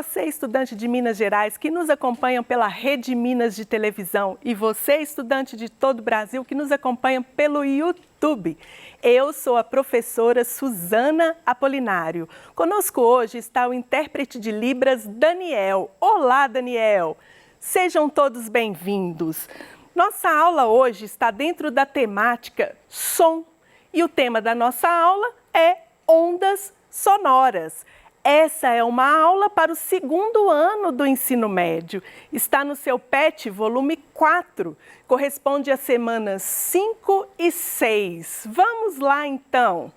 Você, estudante de Minas Gerais, que nos acompanha pela Rede Minas de televisão, e você, estudante de todo o Brasil, que nos acompanha pelo YouTube. Eu sou a professora Suzana Apolinário. Conosco hoje está o intérprete de Libras, Daniel. Olá, Daniel! Sejam todos bem-vindos. Nossa aula hoje está dentro da temática som. E o tema da nossa aula é ondas sonoras. Essa é uma aula para o segundo ano do ensino médio. Está no seu PET, volume 4. Corresponde às semanas 5 e 6. Vamos lá, então.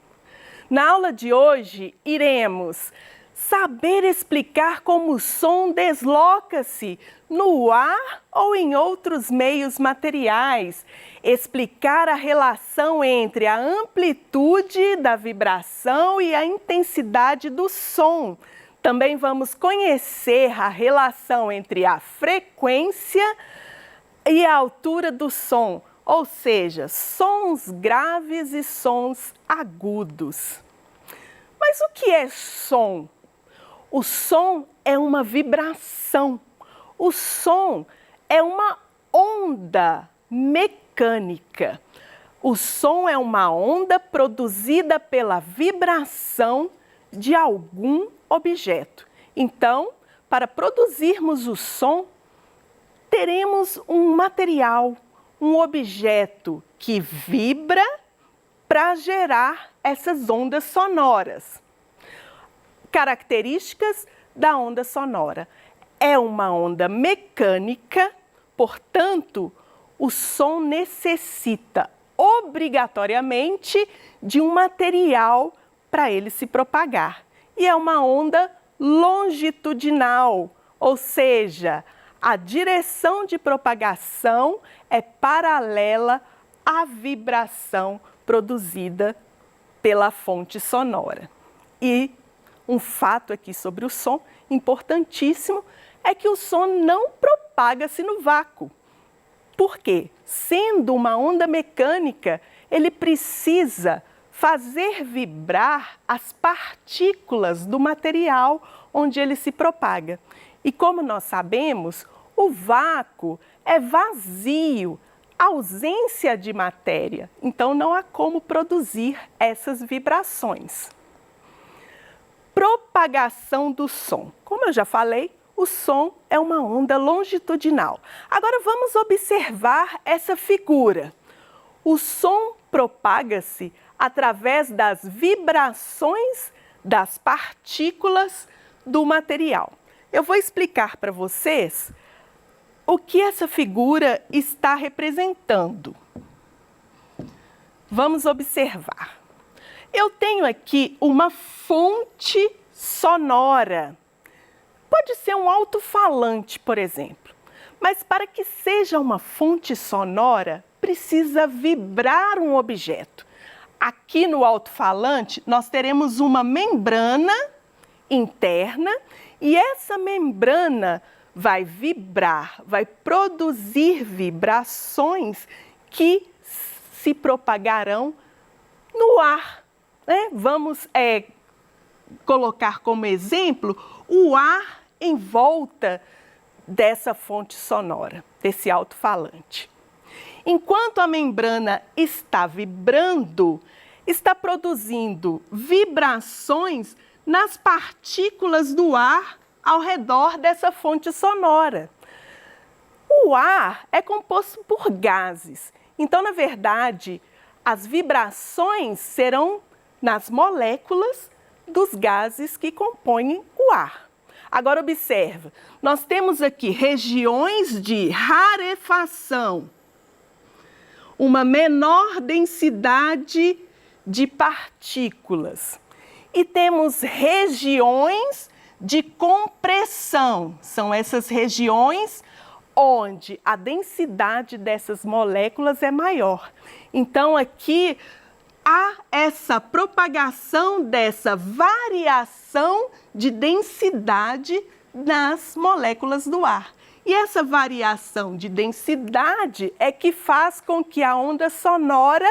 Na aula de hoje, iremos saber explicar como o som desloca-se no ar ou em outros meios materiais, explicar a relação entre a amplitude da vibração e a intensidade do som. Também vamos conhecer a relação entre a frequência e a altura do som, ou seja, sons graves e sons agudos. Mas o que é som? O som é uma vibração. O som é uma onda mecânica. O som é uma onda produzida pela vibração de algum objeto. Então, para produzirmos o som, teremos um material, um objeto que vibra para gerar essas ondas sonoras. Características da onda sonora. É uma onda mecânica, portanto, o som necessita obrigatoriamente de um material para ele se propagar. E é uma onda longitudinal, ou seja, a direção de propagação é paralela à vibração produzida pela fonte sonora. E um fato aqui sobre o som importantíssimo é que o som não propaga-se no vácuo. Por quê? Sendo uma onda mecânica, ele precisa fazer vibrar as partículas do material onde ele se propaga. E como nós sabemos, o vácuo é vazio, ausência de matéria. Então não há como produzir essas vibrações. Propagação do som. Como eu já falei, o som é uma onda longitudinal. Agora vamos observar essa figura. O som propaga-se através das vibrações das partículas do material. Eu vou explicar para vocês o que essa figura está representando. Vamos observar. Eu tenho aqui uma fonte sonora. Pode ser um alto-falante, por exemplo. Mas para que seja uma fonte sonora, precisa vibrar um objeto. Aqui no alto-falante, nós teremos uma membrana interna e essa membrana vai vibrar, vai produzir vibrações que se propagarão no ar. Vamos colocar como exemplo o ar em volta dessa fonte sonora, desse alto-falante. Enquanto a membrana está vibrando, está produzindo vibrações nas partículas do ar ao redor dessa fonte sonora. O ar é composto por gases, então, na verdade, as vibrações serão nas moléculas dos gases que compõem o ar. Agora observa, nós temos aqui regiões de rarefação, uma menor densidade de partículas e temos regiões de compressão. São essas regiões onde a densidade dessas moléculas é maior. Então aqui há essa propagação dessa variação de densidade nas moléculas do ar. E essa variação de densidade é que faz com que a onda sonora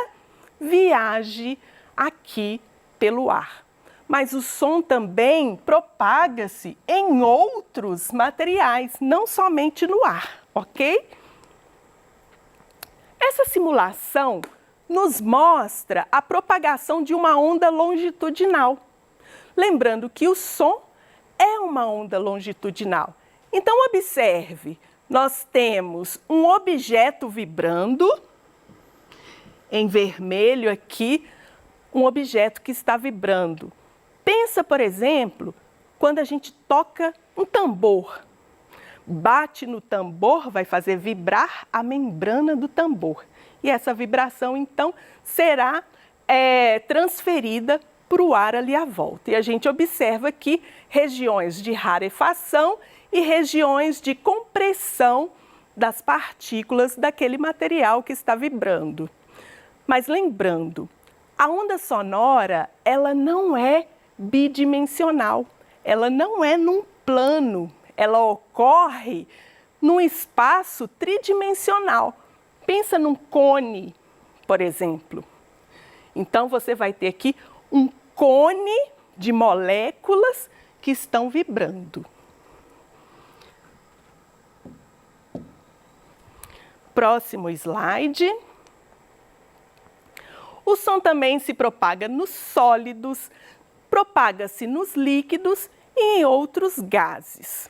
viaje aqui pelo ar. mas o som também propaga-se em outros materiais, não somente no ar, ok? Essa simulação nos mostra a propagação de uma onda longitudinal. Lembrando que o som é uma onda longitudinal. Então, observe, nós temos um objeto vibrando, em vermelho aqui, um objeto que está vibrando. Pensa, por exemplo, quando a gente toca um tambor. Bate no tambor, vai fazer vibrar a membrana do tambor. E essa vibração, então, será transferida para o ar ali à volta. E a gente observa aqui regiões de rarefação e regiões de compressão das partículas daquele material que está vibrando. Mas lembrando, a onda sonora, ela não é bidimensional, ela não é num plano, ela ocorre num espaço tridimensional. Pensa num cone, por exemplo. Então, você vai ter aqui um cone de moléculas que estão vibrando. Próximo slide. O som também se propaga nos sólidos, propaga-se nos líquidos e em outros gases,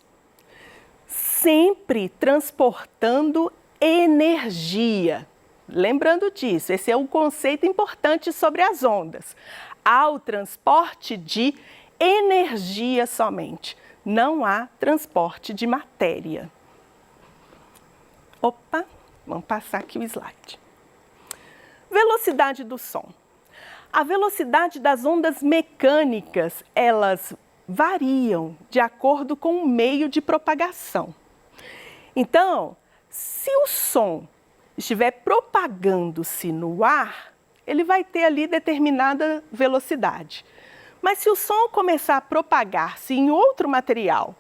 sempre transportando energia. Lembrando disso, esse é um conceito importante sobre as ondas. Há o transporte de energia somente, não há transporte de matéria. Opa, vamos passar aqui o slide. Velocidade do som. A velocidade das ondas mecânicas, elas variam de acordo com o meio de propagação. Então, se o som estiver propagando-se no ar, ele vai ter ali determinada velocidade. Mas se o som começar a propagar-se em outro material,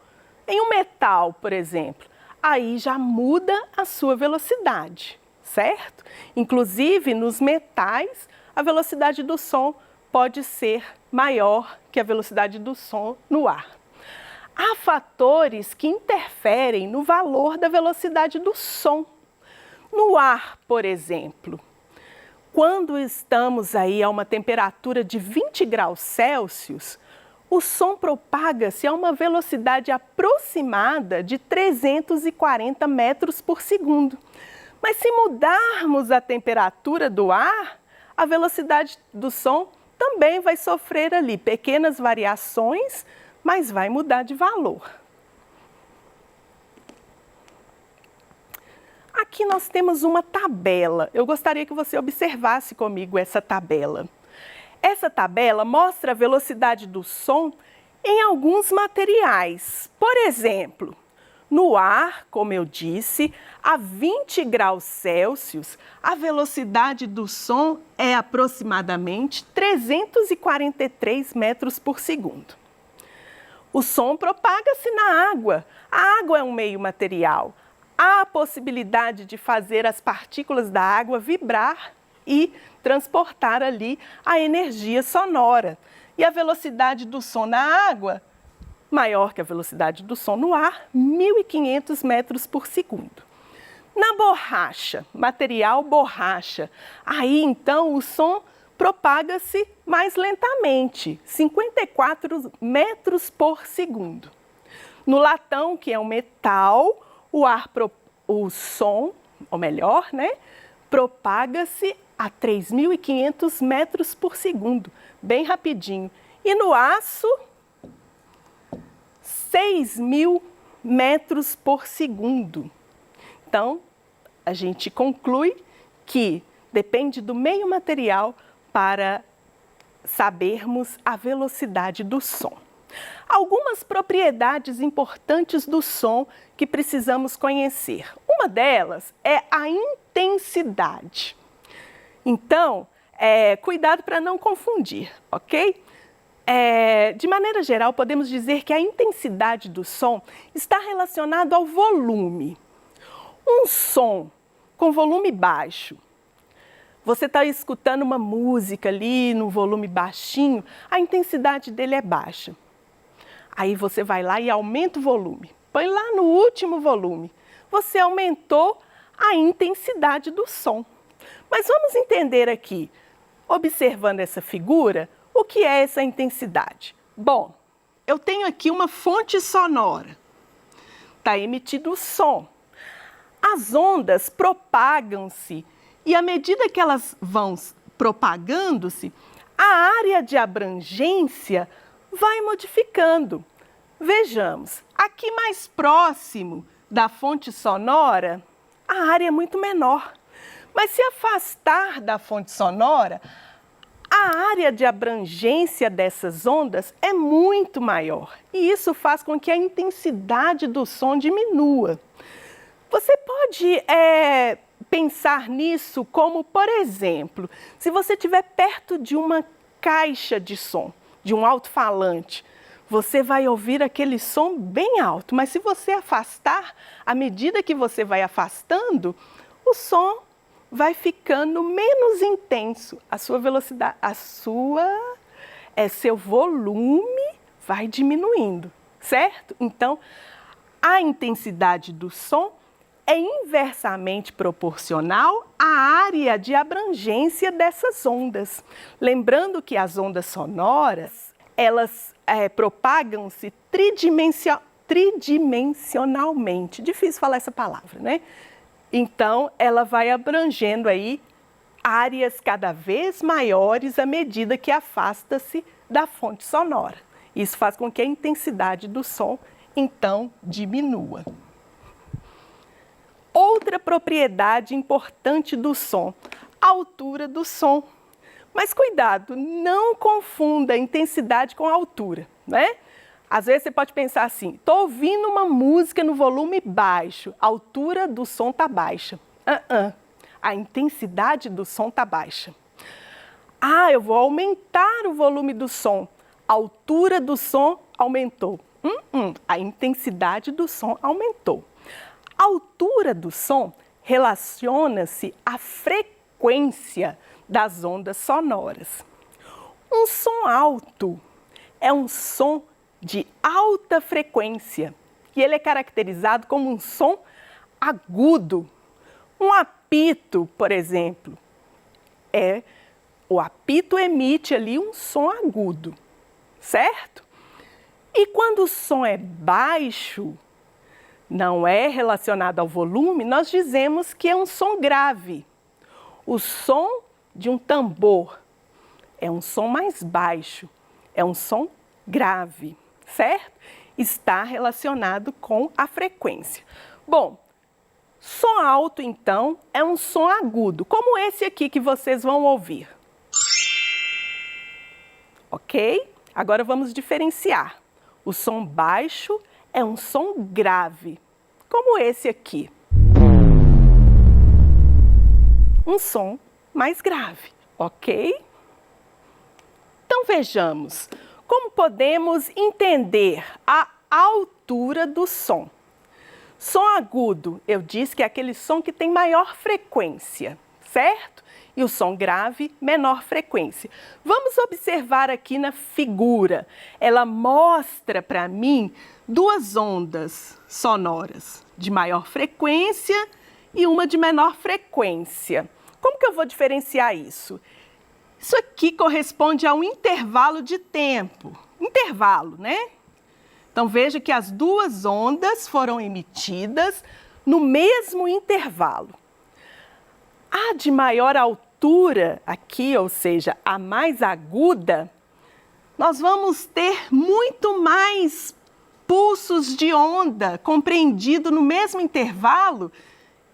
em um metal, por exemplo, aí já muda a sua velocidade, certo? Inclusive, nos metais, a velocidade do som pode ser maior que a velocidade do som no ar. Há fatores que interferem no valor da velocidade do som. No ar, por exemplo, quando estamos aí a uma temperatura de 20 graus Celsius, o som propaga-se a uma velocidade aproximada de 340 metros por segundo. Mas se mudarmos a temperatura do ar, a velocidade do som também vai sofrer ali pequenas variações, mas vai mudar de valor. Aqui nós temos uma tabela. Eu gostaria que você observasse comigo essa tabela. Essa tabela mostra a velocidade do som em alguns materiais. Por exemplo, no ar, como eu disse, a 20 graus Celsius, a velocidade do som é aproximadamente 343 metros por segundo. O som propaga-se na água. A água é um meio material. Há a possibilidade de fazer as partículas da água vibrar e transportar ali a energia sonora. E a velocidade do som na água, maior que a velocidade do som no ar, 1.500 metros por segundo. Na borracha, material borracha, aí então o som propaga-se mais lentamente, 54 metros por segundo. No latão, que é um metal, o som, ou melhor, propaga-se a 3.500 metros por segundo, bem rapidinho. E no aço, 6.000 metros por segundo. Então, a gente conclui que depende do meio material para sabermos a velocidade do som. Algumas propriedades importantes do som que precisamos conhecer. Uma delas é a intensidade. Então, cuidado para não confundir, ok? De maneira geral, podemos dizer que a intensidade do som está relacionada ao volume. Um som com volume baixo Você está escutando uma música ali no volume baixinho, a intensidade dele é baixa. Aí você vai lá e aumenta o volume, põe lá no último volume. Você aumentou a intensidade do som. Mas vamos entender aqui, observando essa figura, o que é essa intensidade? Bom, eu tenho aqui uma fonte sonora. Está emitido o som. As ondas propagam-se e, à medida que elas vão propagando-se, a área de abrangência vai modificando. Vejamos, aqui mais próximo da fonte sonora, a área é muito menor. Mas se afastar da fonte sonora, a área de abrangência dessas ondas é muito maior. E isso faz com que a intensidade do som diminua. Você pode pensar nisso como, por exemplo, se você estiver perto de uma caixa de som, de um alto-falante, você vai ouvir aquele som bem alto, mas se você afastar, à medida que você vai afastando, o som vai ficando menos intenso, a sua velocidade, seu volume vai diminuindo, certo? Então, a intensidade do som é inversamente proporcional à área de abrangência dessas ondas. Lembrando que as ondas sonoras, elas propagam-se tridimensionalmente. Difícil falar essa palavra, né? Então, ela vai abrangendo aí áreas cada vez maiores à medida que afasta-se da fonte sonora. Isso faz com que a intensidade do som, então, diminua. Outra propriedade importante do som, a altura do som. Mas cuidado, não confunda a intensidade com a altura, né? Às vezes você pode pensar assim, estou ouvindo uma música no volume baixo, a altura do som está baixa. A intensidade do som está baixa. Eu vou aumentar o volume do som, a altura do som aumentou. A intensidade do som aumentou. A altura do som relaciona-se à frequência das ondas sonoras. Um som alto é um som de alta frequência e ele é caracterizado como um som agudo. Um apito, por exemplo, o apito emite ali um som agudo, certo? E quando o som é baixo, não é relacionado ao volume, nós dizemos que é um som grave. O som de um tambor é um som mais baixo, é um som grave, certo? Está relacionado com a frequência. Bom, som alto, então, é um som agudo, como esse aqui que vocês vão ouvir. Ok? Agora vamos diferenciar. O som baixo é um som grave, como esse aqui. Um som mais grave, ok? Então vejamos, como podemos entender a altura do som? Som agudo, eu disse que é aquele som que tem maior frequência, certo? E o som grave, menor frequência. Vamos observar aqui na figura. Ela mostra para mim duas ondas sonoras de maior frequência e uma de menor frequência. Como que eu vou diferenciar isso? Isso aqui corresponde a um intervalo de tempo. Intervalo, né? Então veja que as duas ondas foram emitidas no mesmo intervalo. A de maior altura aqui, ou seja, a mais aguda, nós vamos ter muito mais pulsos de onda compreendido no mesmo intervalo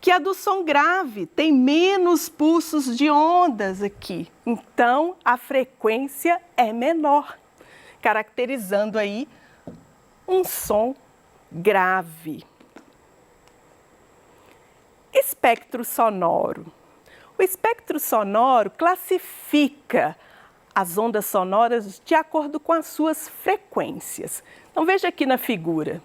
que a do som grave. Tem menos pulsos de ondas aqui. Então, a frequência é menor, caracterizando aí um som grave. Espectro sonoro. O espectro sonoro classifica as ondas sonoras de acordo com as suas frequências. Então veja aqui na figura.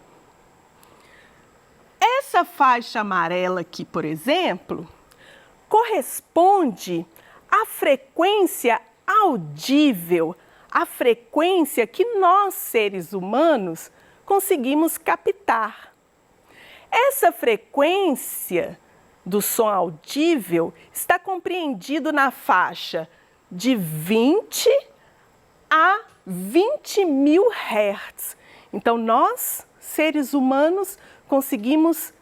Essa faixa amarela aqui, por exemplo, corresponde a frequência audível, a frequência que nós, seres humanos, conseguimos captar. Essa frequência do som audível está compreendido na faixa de 20 a 20 mil Hz. Então, nós, seres humanos, conseguimos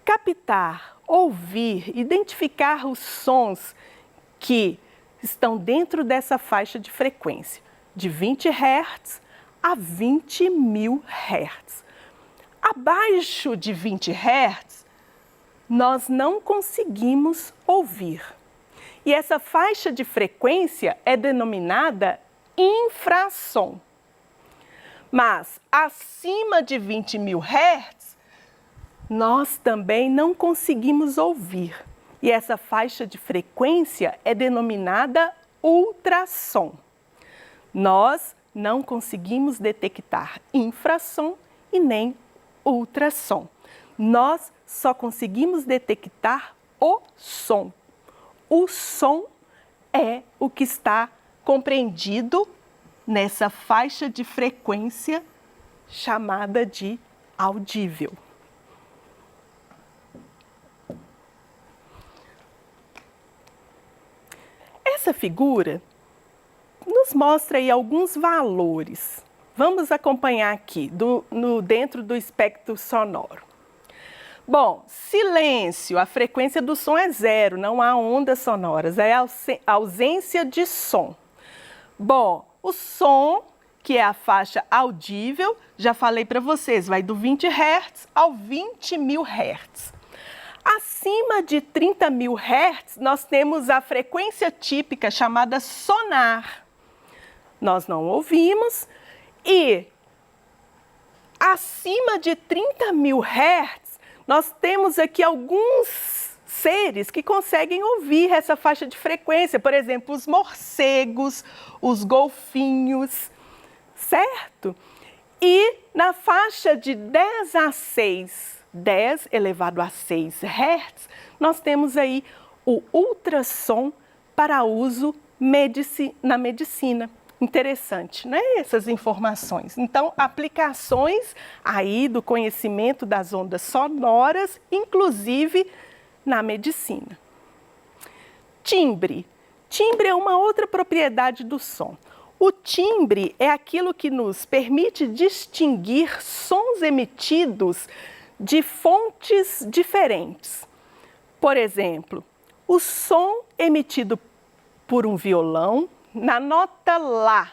captar, ouvir, identificar os sons que estão dentro dessa faixa de frequência, de 20 Hz a 20 mil Hz. Abaixo de 20 Hz, nós não conseguimos ouvir. E essa faixa de frequência é denominada infrassom. Mas acima de 20 mil Hz, nós também não conseguimos ouvir. E essa faixa de frequência é denominada ultrassom. Nós não conseguimos detectar infrassom e nem ultrassom. Nós só conseguimos detectar o som. O som é o que está compreendido nessa faixa de frequência chamada de audível. Essa figura nos mostra aí alguns valores. Vamos acompanhar aqui dentro do espectro sonoro. Bom, silêncio, a frequência do som é 0, não há ondas sonoras, é ausência de som. Bom, o som, que é a faixa audível, já falei para vocês, vai do 20 Hz ao 20 mil Hz. Acima de 30 mil Hz, nós temos a frequência típica chamada sonar. Nós não ouvimos. E acima de 30 mil Hz, nós temos aqui alguns seres que conseguem ouvir essa faixa de frequência. Por exemplo, os morcegos, os golfinhos, certo? E na faixa de 10 a 6, 10 elevado a 6 Hz, nós temos aí o ultrassom para uso na medicina. Interessante, né? Essas informações. Então, aplicações aí do conhecimento das ondas sonoras, inclusive na medicina. Timbre. Timbre é uma outra propriedade do som. O timbre é aquilo que nos permite distinguir sons emitidos de fontes diferentes. Por exemplo, o som emitido por um violão na nota Lá,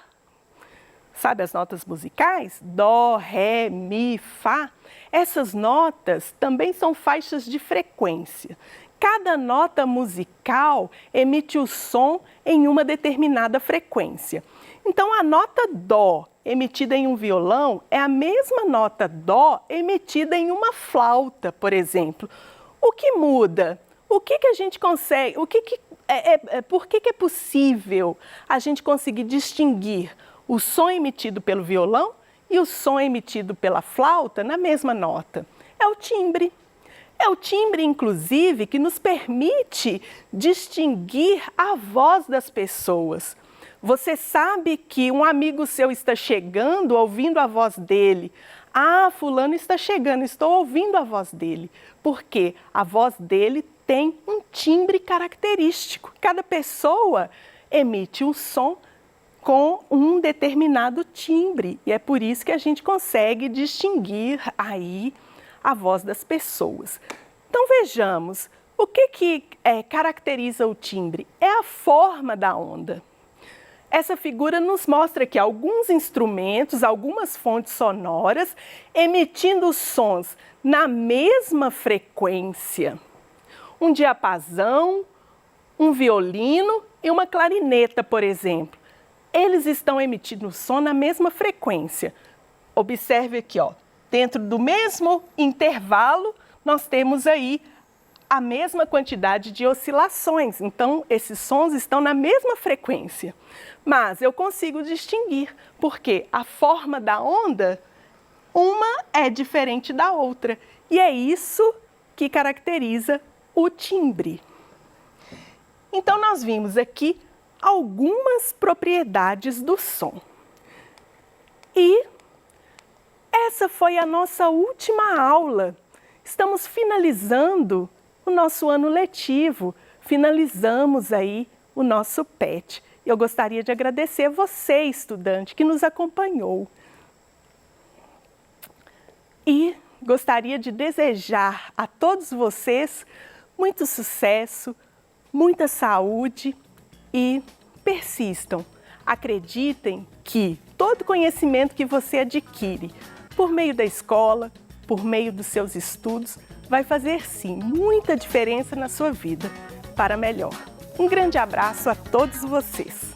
sabe as notas musicais? Dó, Ré, Mi, Fá. Essas notas também são faixas de frequência. Cada nota musical emite o som em uma determinada frequência. Então, a nota Dó emitida em um violão é a mesma nota Dó emitida em uma flauta, por exemplo. O que muda? O que a gente consegue? Por que é possível a gente conseguir distinguir o som emitido pelo violão e o som emitido pela flauta na mesma nota? É o timbre. É o timbre, inclusive, que nos permite distinguir a voz das pessoas. Você sabe que um amigo seu está chegando, ouvindo a voz dele. Ah, fulano está chegando, estou ouvindo a voz dele. Porque a voz dele tem um timbre característico. Cada pessoa emite um som com um determinado timbre. E é por isso que a gente consegue distinguir aí a voz das pessoas. Então vejamos, o que caracteriza o timbre? É a forma da onda. Essa figura nos mostra que alguns instrumentos, algumas fontes sonoras, emitindo sons na mesma frequência. Um diapasão, um violino e uma clarineta, por exemplo. Eles estão emitindo som na mesma frequência. Observe aqui, ó, dentro do mesmo intervalo, nós temos aí a mesma quantidade de oscilações. Então, esses sons estão na mesma frequência. Mas eu consigo distinguir, porque a forma da onda, uma é diferente da outra. E é isso que caracteriza o timbre. Então, nós vimos aqui algumas propriedades do som. E essa foi a nossa última aula. Estamos finalizando o nosso ano letivo, finalizamos aí o nosso PET. Eu gostaria de agradecer a você, estudante, que nos acompanhou. E gostaria de desejar a todos vocês muito sucesso, muita saúde e persistam. Acreditem que todo conhecimento que você adquire por meio da escola, por meio dos seus estudos, vai fazer sim muita diferença na sua vida para melhor. Um grande abraço a todos vocês!